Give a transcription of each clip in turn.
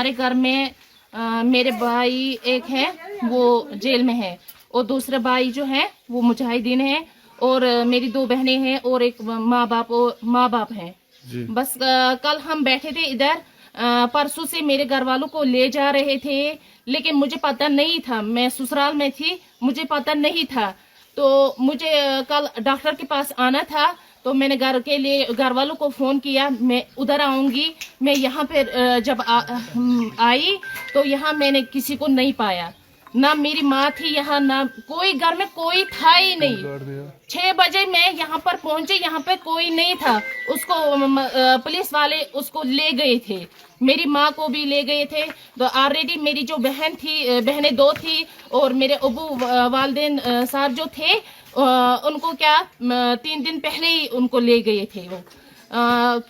हमारे घर में मेरे भाई एक है वो जेल में है और दूसरा भाई जो है वो मुजाहिदीन है और मेरी 2 बहनें हैं और एक माँ बाप हैं। बस कल हम बैठे थे इधर, परसों से मेरे घर वालों को ले जा रहे थे, लेकिन मुझे पता नहीं था, मैं ससुराल में थी, मुझे पता नहीं था। तो मुझे कल डॉक्टर के पास आना था, तो मैंने घर वालों को फोन किया, मैं उधर आऊंगी। मैं यहाँ पे जब आई तो यहाँ मैंने किसी को नहीं पाया, ना मेरी माँ थी यहाँ, ना कोई घर में कोई था ही नहीं। 6 बजे मैं यहाँ पर पहुंची, यहाँ पे कोई नहीं था। उसको पुलिस वाले उसको ले गए थे, मेरी माँ को भी ले गए थे। तो ऑलरेडी मेरी जो बहनें 2 थी और मेरे अबू वालिदैन साहब जो थे उनको क्या 3 दिन पहले ही उनको ले गए थे वो।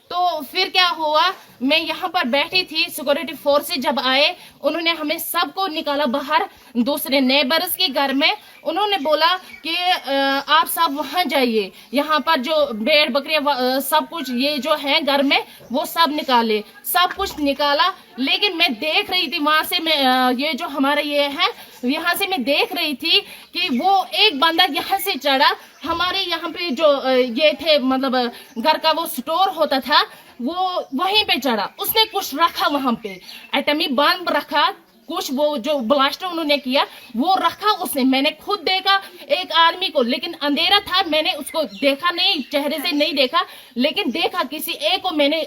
तो फिर क्या हुआ, मैं यहाँ पर बैठी थी, सिक्योरिटी फोर्स से जब आए उन्होंने हमें सबको निकाला बाहर दूसरे नेबर्स के घर में। उन्होंने बोला कि आप सब वहाँ जाइए, यहाँ पर जो भेड़ बकरियां सब कुछ ये जो है घर में वो सब निकाले, सब कुछ निकाला। लेकिन मैं देख रही थी वहां से, मैं ये जो हमारा ये है यहाँ से मैं देख रही थी कि वो एक बंदा यहाँ से चढ़ा, हमारे यहाँ पे जो ये थे मतलब घर का वो स्टोर होता था वो वहीं पे चढ़ा, उसने कुछ रखा वहां पे, एटमी बम रखा, कुछ वो जो ब्लास्ट उन्होंने किया वो रखा उसने। मैंने खुद देखा एक आदमी को, लेकिन अंधेरा था, मैंने उसको देखा नहीं, चेहरे से नहीं देखा, लेकिन देखा किसी एक को मैंने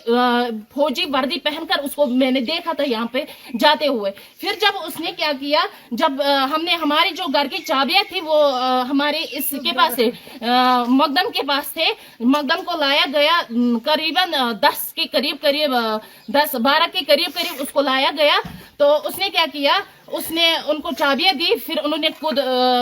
फौजी वर्दी पहनकर उसको मैंने देखा था यहाँ पे जाते हुए। फिर जब उसने क्या किया, जब हमने हमारी जो घर की चाबियां थी वो हमारे इसके पास थे, मकदम के पास थे, मकदम को लाया गया करीबन 10 के करीब 10-12 के करीब उसको लाया गया। तो उसने क्या किया, उसने उनको चाबियां दी, फिर उन्होंने खुद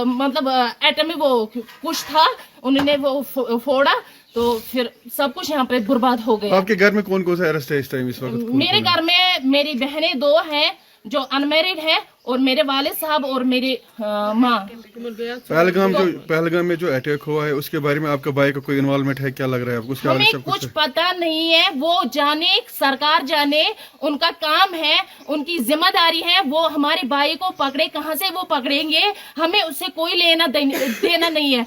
मतलब एटमी वो कुछ था उन्होंने वो फोड़ा, तो फिर सब कुछ यहाँ पे बर्बाद हो गया। आपके घर में कौन कौन सा अरेस्ट है इस टाइम इस वक्त? मेरे घर में मेरी बहनें 2 हैं जो अनमैरिड है और मेरे वालिद साहब और मेरी माँ। पहलगाम में जो अटैक हुआ है उसके बारे में आपका भाई का कोई इन्वॉल्वमेंट है, क्या लग रहा है आपको? हमें कुछ पता नहीं है, वो जाने, सरकार जाने, उनका काम है, उनकी जिम्मेदारी है, वो हमारे भाई को पकड़े, कहाँ से वो पकड़ेंगे, हमें उससे कोई लेना देना नहीं है।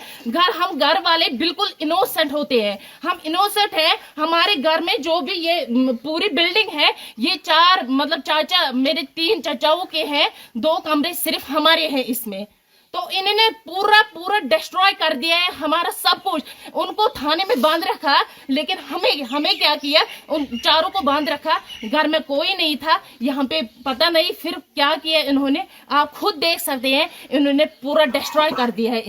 हम घर वाले बिल्कुल इनोसेंट होते हैं, हम इनोसेंट है। हमारे घर में जो भी ये पूरी बिल्डिंग है, ये 4 मतलब चाचा मेरे 3 चाचाओं के हैं, 2 कमरे सिर्फ हमारे हैं इसमें। तो इन्होंने पूरा डिस्ट्रॉय कर दिया है हमारा सब कुछ। उनको थाने में बांध रखा, लेकिन हमें क्या किया, उन 4 को बांध रखा, घर में कोई नहीं था। यहाँ पे पता नहीं फिर क्या किया इन्होंने, आप खुद देख सकते हैं, इन्होंने पूरा डिस्ट्रॉय कर दिया है।